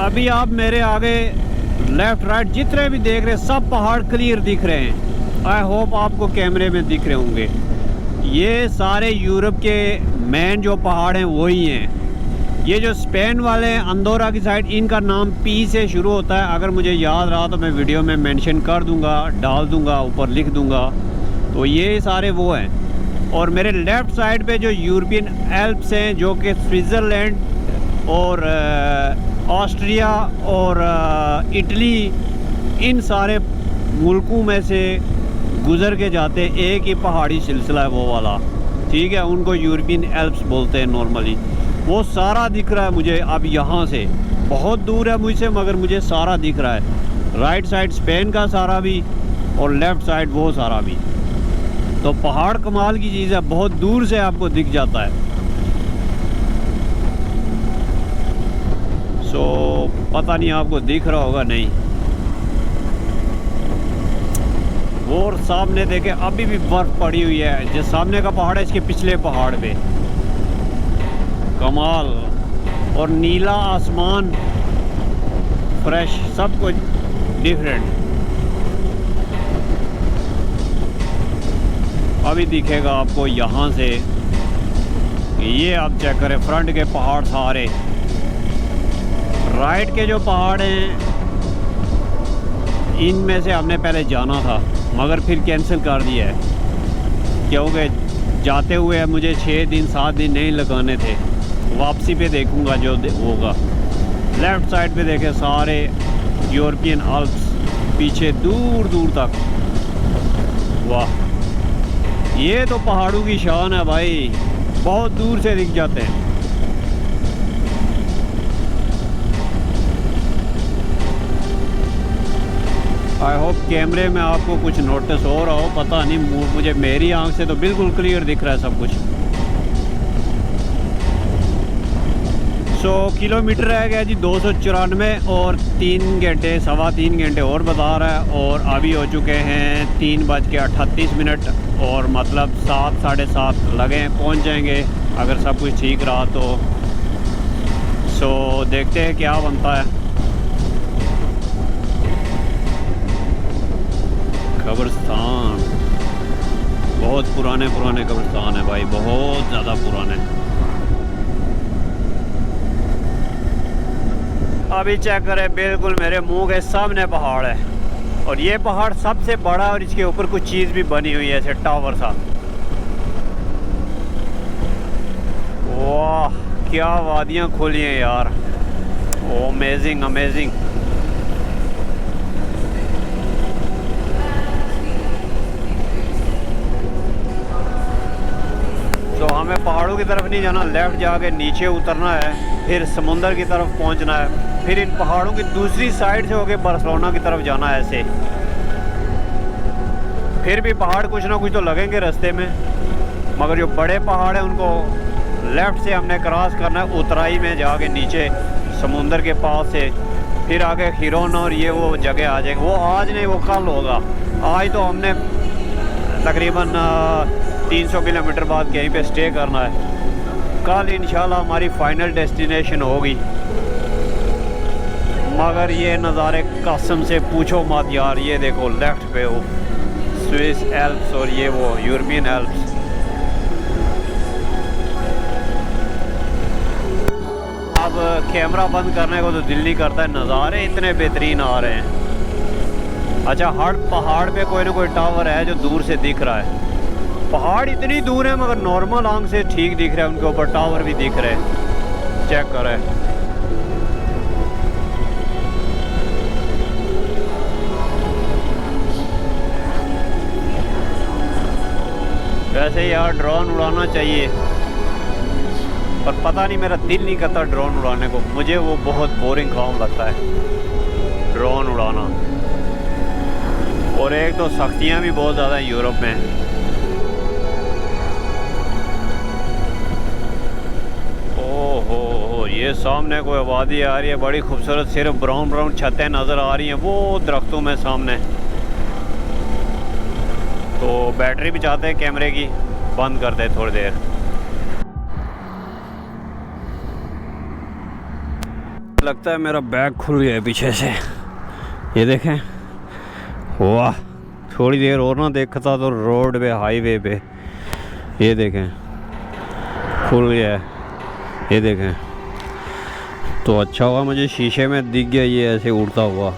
अभी आप मेरे आगे लेफ्ट राइट जितने भी देख रहे हैं सब पहाड़ क्लियर दिख रहे हैं। आई होप आपको कैमरे में दिख रहे होंगे। ये सारे यूरोप के मेन जो पहाड़ हैं वही हैं। ये जो स्पेन वाले हैं अंदोरा की साइड, इनका नाम पी से शुरू होता है। अगर मुझे याद रहा तो मैं वीडियो में मेंशन कर दूंगा, डाल दूंगा, ऊपर लिख दूंगा। तो ये सारे वो हैं। और मेरे लेफ़्ट साइड पे जो यूरोपियन एल्प्स हैं, जो कि स्विट्ज़रलैंड और ऑस्ट्रिया और इटली, इन सारे मुल्कों में से गुज़र के जाते एक ही पहाड़ी सिलसिला है वो वाला, ठीक है। उनको यूरोपियन एल्प्स बोलते हैं नॉर्मली। वो सारा दिख रहा है मुझे अब यहाँ से। बहुत दूर है मुझसे मगर मुझे सारा दिख रहा है। राइट साइड स्पेन का सारा भी और लेफ़्ट साइड वो सारा भी। तो पहाड़ कमाल की चीज़ है, बहुत दूर से आपको दिख जाता है। सो पता नहीं आपको दिख रहा होगा नहीं। वो और सामने देखे अभी भी बर्फ़ पड़ी हुई है। जो सामने का पहाड़ है इसके पिछले पहाड़ पे कमाल। और नीला आसमान, फ्रेश, सब कुछ डिफरेंट। अभी दिखेगा आपको यहाँ से। ये आप चेक करें फ्रंट के पहाड़ सारे। राइट के जो पहाड़ हैं इनमें से हमने पहले जाना था मगर फिर कैंसिल कर दिया है, क्योंकि जाते हुए मुझे 6 दिन 7 दिन नहीं लगाने थे। वापसी पे देखूंगा जो होगा। लेफ़्ट साइड पे देखे सारे यूरोपियन आल्प्स पीछे दूर दूर तक। वाह, ये तो पहाड़ों की शान है भाई, बहुत दूर से दिख जाते हैं। आई होप कैमरे में आपको कुछ नोटिस हो रहा हो, पता नहीं मुझे मेरी आंख से तो बिल्कुल क्लियर दिख रहा है सब कुछ। 100 किलोमीटर रह गया जी, 294 और 3 घंटे, सवा 3 घंटे और बता रहा है। और अभी हो चुके हैं 3:38 और मतलब 7 साढ़े 7 लगे, पहुंच जाएंगे अगर सब कुछ ठीक रहा तो। सो देखते हैं क्या बनता है। कब्रिस्तान, बहुत पुराने कब्रिस्तान है भाई, बहुत ज़्यादा पुराने। अभी चेक करें, बिल्कुल मेरे मुंह के सामने पहाड़ है। और ये पहाड़ सबसे बड़ा और इसके ऊपर कुछ चीज़ भी बनी हुई है, ऐसे टावर सा। वाह, क्या वादियाँ खुली हैं यार। ओ अमेजिंग अमेजिंग। तो हमें पहाड़ों की तरफ नहीं जाना, लेफ़्ट जाके नीचे उतरना है, फिर समुंदर की तरफ पहुंचना है, फिर इन पहाड़ों की दूसरी साइड से होके बार्सिलोना की तरफ जाना है ऐसे। फिर भी पहाड़ कुछ ना कुछ तो लगेंगे रास्ते में, मगर जो बड़े पहाड़ हैं उनको लेफ़्ट से हमने क्रॉस करना है, उतराई में जाके नीचे समुंदर के पास से। फिर आगे खिरोन और ये वो जगह आ जाएंगे। वो आज नहीं, वो कल होगा। आज तो हमने तकरीबन 300 किलोमीटर बाद कहीं पे स्टे करना है। कल इंशाल्लाह हमारी फ़ाइनल डेस्टिनेशन होगी। मगर ये नज़ारे कसम से पूछो मत यार। ये देखो लेफ़्ट पे वो स्विस एल्प्स और ये वो यूरोपियन एल्प्स। अब कैमरा बंद करने को तो दिल नहीं करता है, नज़ारे इतने बेहतरीन आ रहे हैं। अच्छा, हर पहाड़ पे कोई ना कोई टावर है जो दूर से दिख रहा है। पहाड़ इतनी दूर है मगर नॉर्मल आंख से ठीक दिख रहा है, उनके ऊपर टावर भी दिख रहे हैं। चेक करें। वैसे यार ड्रोन उड़ाना चाहिए, पर पता नहीं मेरा दिल नहीं करता ड्रोन उड़ाने को। मुझे वो बहुत बोरिंग काम लगता है ड्रोन उड़ाना। और एक तो सख्तियाँ भी बहुत ज़्यादा हैं यूरोप में। ओहो, ये सामने कोई वादी आ रही है बड़ी खूबसूरत, सिर्फ ब्राउन ब्राउन छतें नज़र आ रही हैं वो दरख्तों में सामने। तो बैटरी भी चाहते हैं कैमरे की, बंद कर दे थोड़ी देर। लगता है मेरा बैग खुल गया है पीछे से, ये देखें। वाह, थोड़ी देर और ना देखता तो रोड पे, हाईवे पे, ये देखें खुल गया है, ये देखें। तो अच्छा हुआ मुझे शीशे में दिख गया ये ऐसे उड़ता हुआ,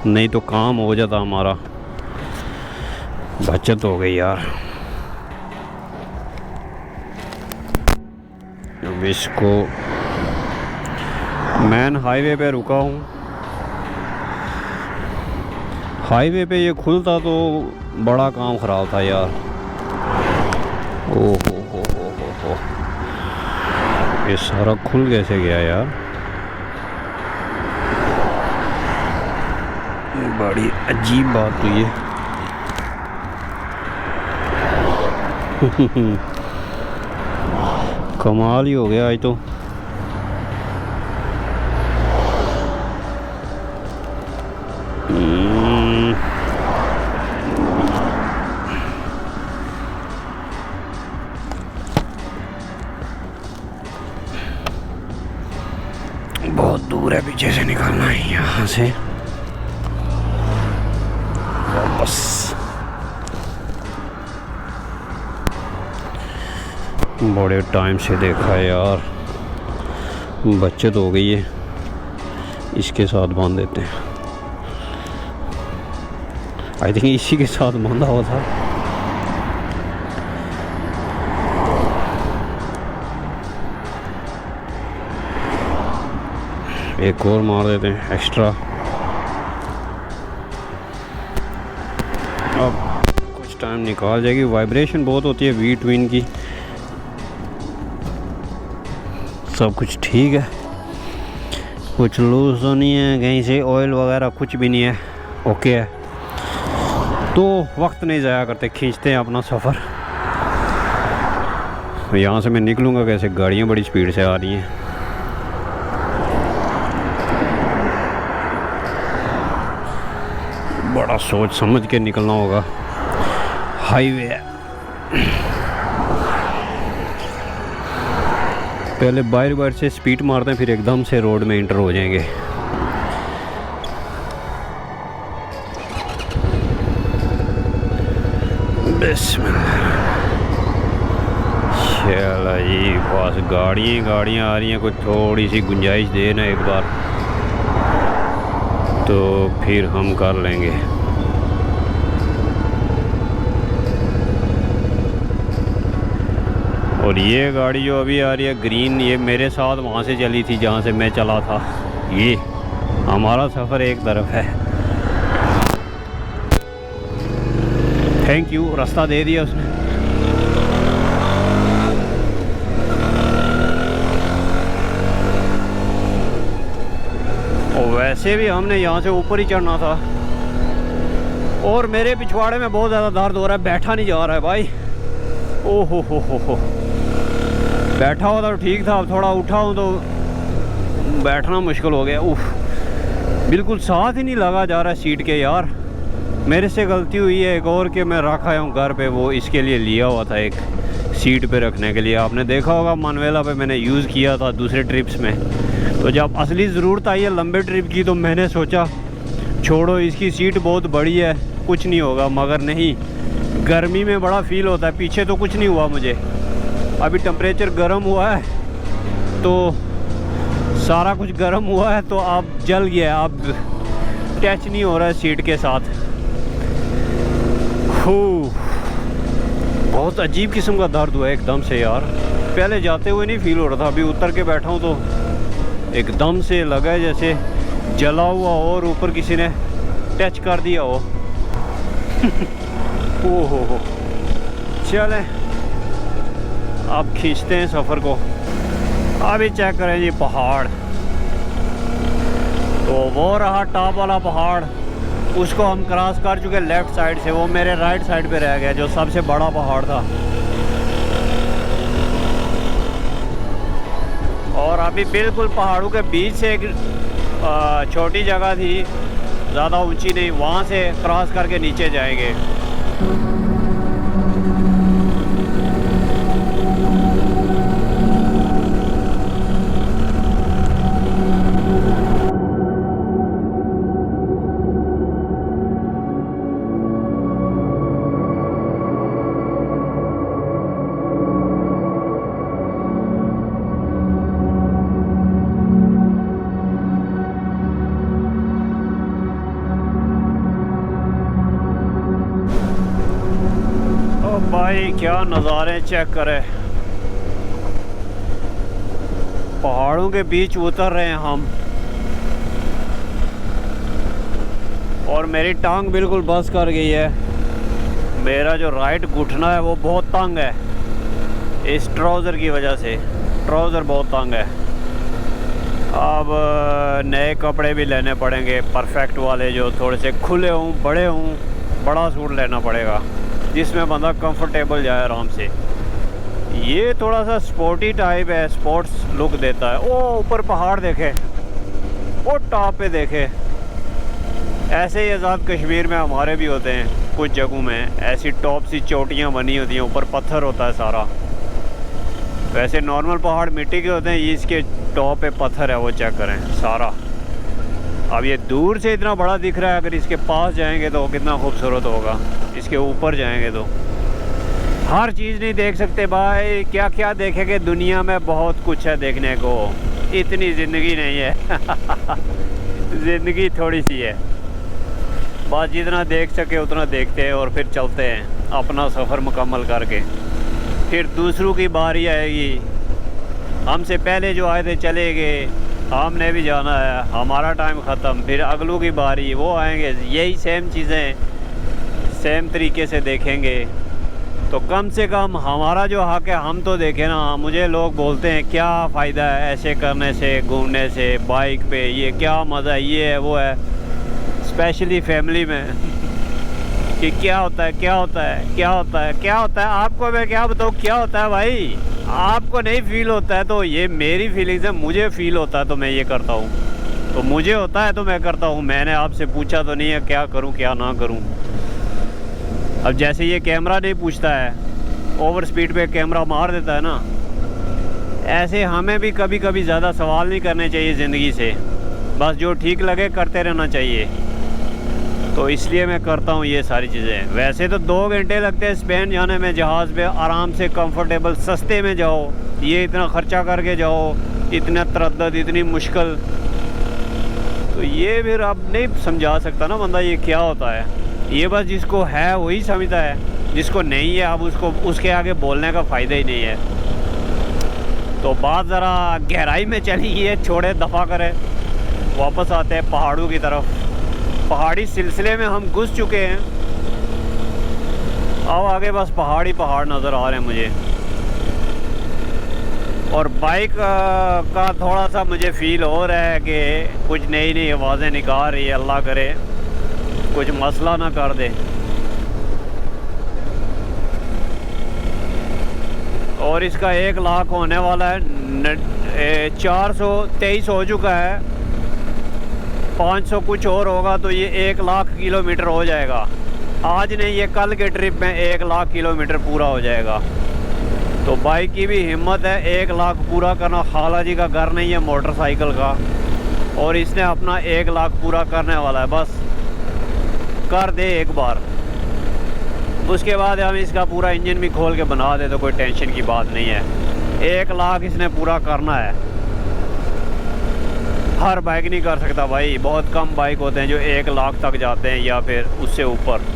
नहीं तो काम हो जाता हमारा। बचत हो गई यार। अब इसको मैन हाईवे पे रुका हूँ। हाईवे पे ये खुलता तो बड़ा काम ख़राब था यार। ओह हो, ये सारा खुल कैसे गया यार, बड़ी अजीब बात हुई है। कमाल ही हो गया आज तो। बहुत दूर है, पीछे से निकलना है यहाँ से वापस। बड़े टाइम से देखा है यार, बचत हो गई है, इसके साथ बांध देते हैं। आई थिंक इसी के साथ बांधा हुआ था। एक और मार देते हैं एक्स्ट्रा। अब कुछ टाइम निकाल जाएगी। वाइब्रेशन बहुत होती है वी ट्विन की। सब कुछ ठीक है, कुछ लूज तो नहीं है कहीं से, ऑयल वगैरह कुछ भी नहीं है, ओके है। तो वक्त नहीं ज़ाया करते, खींचते हैं अपना सफ़र। यहाँ से मैं निकलूँगा कैसे, गाड़ियाँ बड़ी स्पीड से आ रही हैं। बड़ा सोच समझ के निकलना होगा, हाईवे है। पहले बाहर बाहर से स्पीड मारते हैं, फिर एकदम से रोड में इंटर हो जाएंगे। चलो जी, बस गाड़ियाँ आ रही हैं, कुछ थोड़ी सी गुंजाइश देना एक बार, तो फिर हम कर लेंगे। और ये गाड़ी जो अभी आ रही है ग्रीन, ये मेरे साथ वहाँ से चली थी जहाँ से मैं चला था। ये हमारा सफ़र एक तरफ है। थैंक यू, रास्ता दे दिया उसने। और वैसे भी हमने यहाँ से ऊपर ही चढ़ना था, और मेरे पिछवाड़े में बहुत ज़्यादा दर्द हो रहा है, बैठा नहीं जा रहा है भाई। ओहो हो, बैठा हुआ तो ठीक था, अब थोड़ा उठा हूँ तो बैठना मुश्किल हो गया। उफ, बिल्कुल साथ ही नहीं लगा जा रहा सीट के यार। मेरे से गलती हुई है एक और, कि मैं रखा हूँ घर पे, वो इसके लिए लिया हुआ था एक सीट पे रखने के लिए। आपने देखा होगा मनवेला पे मैंने यूज़ किया था दूसरे ट्रिप्स में। तो जब असली ज़रूरत आई है लंबे ट्रिप की, तो मैंने सोचा छोड़ो, इसकी सीट बहुत बड़ी है, कुछ नहीं होगा। मगर नहीं, गर्मी में बड़ा फील होता है। पीछे तो कुछ नहीं हुआ मुझे, अभी टेम्परेचर गर्म हुआ है तो सारा कुछ गर्म हुआ है, तो अब जल गया है, अब टच नहीं हो रहा है सीट के साथ। बहुत अजीब किस्म का दर्द हुआ है एकदम से यार। पहले जाते हुए नहीं फील हो रहा था, अभी उतर के बैठा हूँ तो एकदम से लगा है जैसे जला हुआ हो और ऊपर किसी ने टच कर दिया हो। ओहो, चलें अब खींचते हैं सफ़र को। अभी चेक करें जी पहाड़, तो वो रहा टॉप वाला पहाड़, उसको हम क्रॉस कर चुके लेफ़्ट साइड से। वो मेरे राइट साइड पे रह गया जो सबसे बड़ा पहाड़ था। और अभी बिल्कुल पहाड़ों के बीच से एक छोटी जगह थी, ज़्यादा ऊंची नहीं, वहाँ से क्रॉस करके नीचे जाएंगे। भाई क्या नज़ारे चेक करें, पहाड़ों के बीच उतर रहे हैं हम, और मेरी टांग बिल्कुल बस कर गई है। मेरा जो राइट घुटना है वो बहुत तंग है इस ट्राउज़र की वजह से, ट्राउज़र बहुत तंग है। अब नए कपड़े भी लेने पड़ेंगे परफेक्ट वाले, जो थोड़े से खुले हों, बड़े हों। बड़ा सूट लेना पड़ेगा जिसमें बंदा कंफर्टेबल जाए आराम से। ये थोड़ा सा स्पोर्टी टाइप है, स्पोर्ट्स लुक देता है। ओ ऊपर पहाड़ देखे, ओ टॉप पे देखे। ऐसे ही आज़ाद कश्मीर में हमारे भी होते हैं कुछ जगहों में, ऐसी टॉप सी चोटियाँ बनी होती हैं, ऊपर पत्थर होता है सारा। वैसे नॉर्मल पहाड़ मिट्टी के होते हैं, ये इसके टॉप पे पत्थर है, वो चेक करें सारा। अब ये दूर से इतना बड़ा दिख रहा है, अगर इसके पास जाएंगे तो कितना खूबसूरत होगा। इसके ऊपर जाएंगे तो हर चीज़ नहीं देख सकते भाई, क्या क्या देखेंगे दुनिया में, बहुत कुछ है देखने को, इतनी ज़िंदगी नहीं है। ज़िंदगी थोड़ी सी है, बस जितना देख सके उतना देखते हैं और फिर चलते हैं अपना सफ़र मुकम्मल करके। फिर दूसरों की बारी आएगी, हमसे पहले जो आए थे चले गए, हमने भी जाना है, हमारा टाइम ख़त्म, फिर अगलों की बारी, वो आएंगे, यही सेम चीज़ें सेम तरीके से देखेंगे। तो कम से कम हमारा जो हक़ है हम तो देखें ना। मुझे लोग बोलते हैं क्या फ़ायदा है ऐसे करने से, घूमने से, बाइक पे, ये क्या मज़ा है, ये है वो है, स्पेशली फैमिली में। कि क्या होता है, क्या होता है, क्या होता है, क्या होता है। आपको मैं क्या बताऊँ क्या होता है भाई, आपको नहीं फील होता है तो ये मेरी फीलिंग्स है, मुझे फ़ील होता है तो मैं ये करता हूँ, तो मुझे होता है तो मैं करता हूँ। मैंने आपसे पूछा तो नहीं है क्या करूँ क्या ना करूँ। अब जैसे ये कैमरा नहीं पूछता है, ओवर स्पीड पे कैमरा मार देता है ना, ऐसे हमें भी कभी कभी ज़्यादा सवाल नहीं करने चाहिए ज़िंदगी से, बस जो ठीक लगे करते रहना चाहिए। तो इसलिए मैं करता हूँ ये सारी चीज़ें। वैसे तो 2 घंटे लगते हैं स्पेन जाने में, जहाज़ पे आराम से कंफर्टेबल सस्ते में जाओ, ये इतना ख़र्चा करके जाओ, इतना तरद्दद, इतनी मुश्किल, तो ये फिर अब नहीं समझा सकता ना बंदा ये क्या होता है। ये बस जिसको है वही समझता है, जिसको नहीं है अब उसको उसके आगे बोलने का फ़ायदा ही नहीं है। तो बात ज़रा गहराई में चली गई है, छोड़े दफ़ा करें, वापस आते हैं पहाड़ों की तरफ। पहाड़ी सिलसिले में हम घुस चुके हैं, अब आगे बस पहाड़ ही पहाड़ नज़र आ रहे हैं मुझे। और बाइक का थोड़ा सा मुझे फ़ील हो रहा है कि कुछ नई नई आवाज़ें निकाल रही है, अल्लाह करे कुछ मसला ना कर दे। और इसका 1 लाख होने वाला है, 423 हो चुका है, 500 कुछ और होगा तो ये 1 लाख किलोमीटर हो जाएगा। आज नहीं, ये कल के ट्रिप में 1 लाख किलोमीटर पूरा हो जाएगा। तो बाइक की भी हिम्मत है, 1 लाख पूरा करना। खाला जी का घर नहीं है मोटरसाइकिल का, और इसने अपना 1 लाख पूरा करने वाला है, बस कर दे एक बार। उसके बाद हम इसका पूरा इंजन भी खोल के बना दे तो कोई टेंशन की बात नहीं है। 1 लाख इसने पूरा करना है। हर बाइक नहीं कर सकता भाई, बहुत कम बाइक होते हैं जो 1 लाख तक जाते हैं या फिर उससे ऊपर।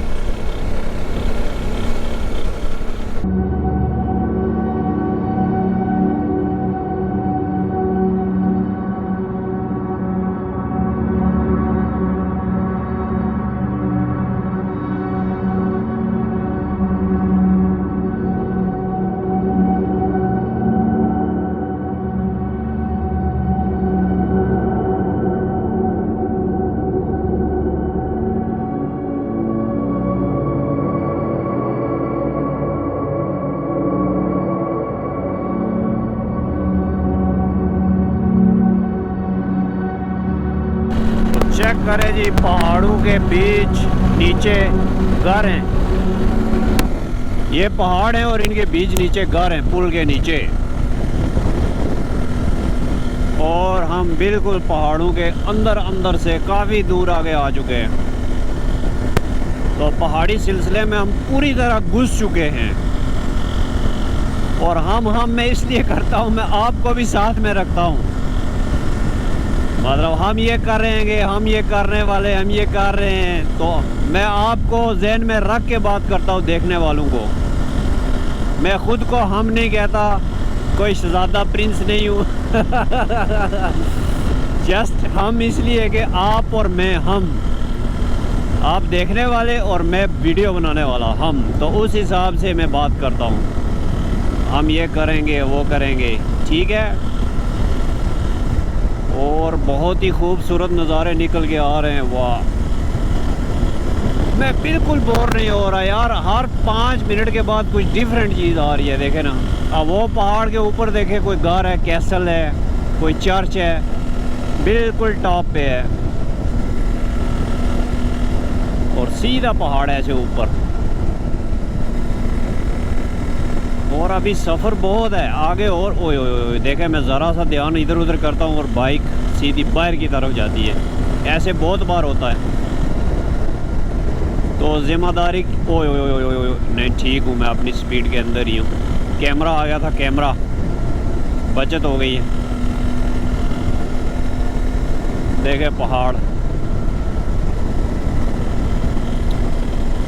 चेक करें जी, पहाड़ों के बीच नीचे घर हैं। ये पहाड़ हैं और इनके बीच नीचे घर हैं, पुल के नीचे। और हम बिल्कुल पहाड़ों के अंदर अंदर से काफ़ी दूर आगे आ चुके हैं। तो पहाड़ी सिलसिले में हम पूरी तरह घुस चुके हैं। और हम मैं इसलिए करता हूँ, मैं आपको भी साथ में रखता हूँ। मतलब हम ये कर रहे हैं, हम ये करने वाले, हम ये कर रहे हैं, तो मैं आपको ज़हन में रख के बात करता हूँ देखने वालों को। मैं ख़ुद को हम नहीं कहता, कोई शहज़ादा प्रिंस नहीं हूँ। जस्ट हम इसलिए कि आप और मैं, हम, आप देखने वाले और मैं वीडियो बनाने वाला, हम, तो उस हिसाब से मैं बात करता हूँ। हम ये करेंगे, वो करेंगे, ठीक है। और बहुत ही खूबसूरत नज़ारे निकल के आ रहे हैं, वाह। मैं बिल्कुल बोर नहीं हो रहा यार, हर 5 मिनट के बाद कुछ डिफरेंट चीज़ आ रही है। देखे ना, अब वो पहाड़ के ऊपर देखे, कोई घर है, कैसल है, कोई चर्च है, बिल्कुल टॉप पे है, और सीधा पहाड़ है ऐसे ऊपर। और अभी सफ़र बहुत है आगे। और ओए ओए ओए, देखे, मैं ज़रा सा ध्यान इधर उधर करता हूँ और बाइक सीधी बाहर की तरफ जाती है। ऐसे बहुत बार होता है, तो ज़िम्मेदारी। ओए ओए ओए ओए ओए, नहीं ठीक हूँ मैं, अपनी स्पीड के अंदर ही हूँ। कैमरा आ गया था, कैमरा, बचत हो गई है। देखे पहाड़,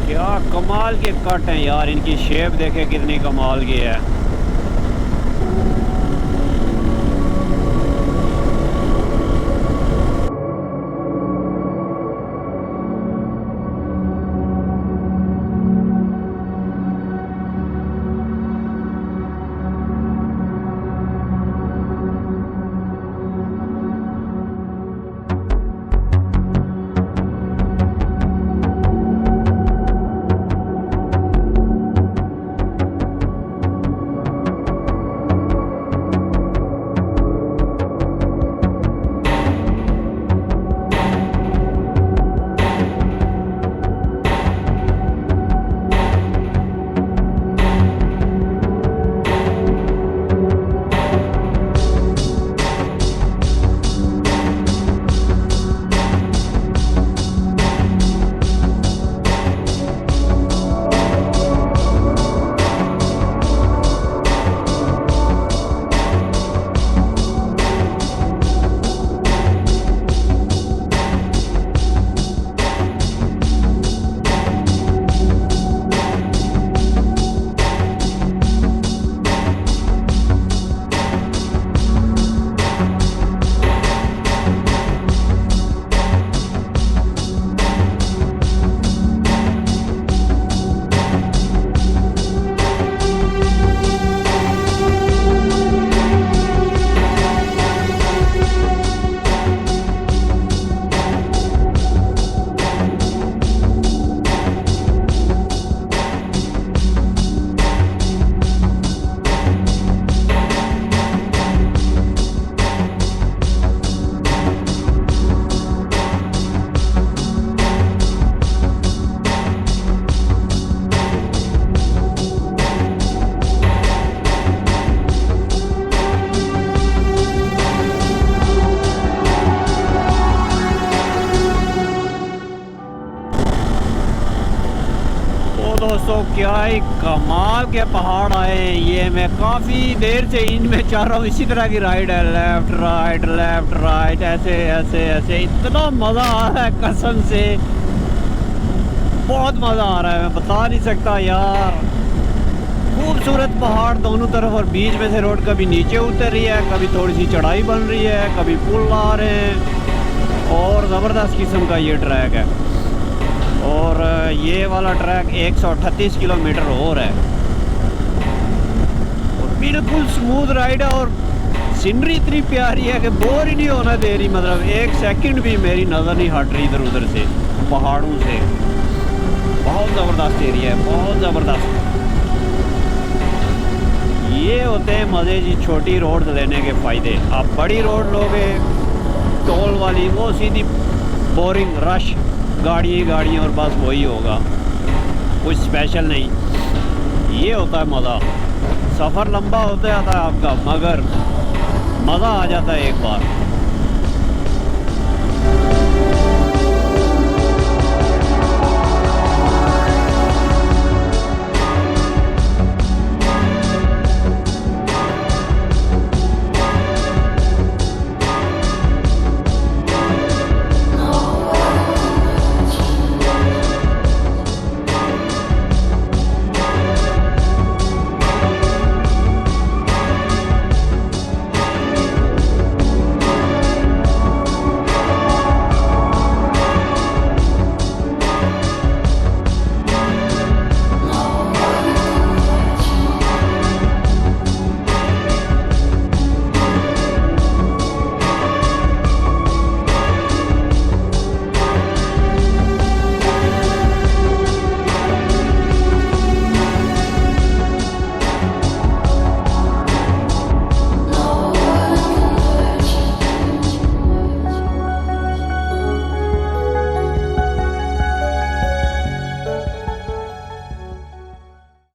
क्या कमाल के कट हैं यार, इनकी शेप देखे कितनी कमाल की है। दोस्तों, क्या ही कमाल के पहाड़ आए हैं। ये मैं काफ़ी देर से इनमें चाह रहा हूँ, इसी तरह की राइड है, लेफ्ट राइट, ऐसे ऐसे ऐसे। इतना मज़ा आ रहा है कसम से, बहुत मज़ा आ रहा है, मैं बता नहीं सकता यार। खूबसूरत पहाड़ दोनों तरफ, और बीच में से रोड कभी नीचे उतर रही है, कभी थोड़ी सी चढ़ाई बन रही है, कभी पुल आ रहे हैं, और ज़बरदस्त किस्म का ये ट्रैक है। और ये वाला ट्रैक 138 किलोमीटर और है, और बिल्कुल स्मूथ राइड है, और सीनरी इतनी प्यारी है कि बोर ही नहीं होना दे रही। मतलब एक सेकंड भी मेरी नज़र नहीं हट रही इधर उधर से, पहाड़ों से। बहुत ज़बरदस्त एरिया है, बहुत ज़बरदस्त। ये होते हैं मज़े जी छोटी रोड लेने के फ़ायदे। आप बड़ी रोड लोगे टोल वाली, वो सीधी बोरिंग रश, गाड़ियाँ और बस वही होगा, कुछ स्पेशल नहीं। ये होता है मज़ा। सफ़र लंबा होता जाता है आपका, मगर मज़ा आ जाता है एक बार।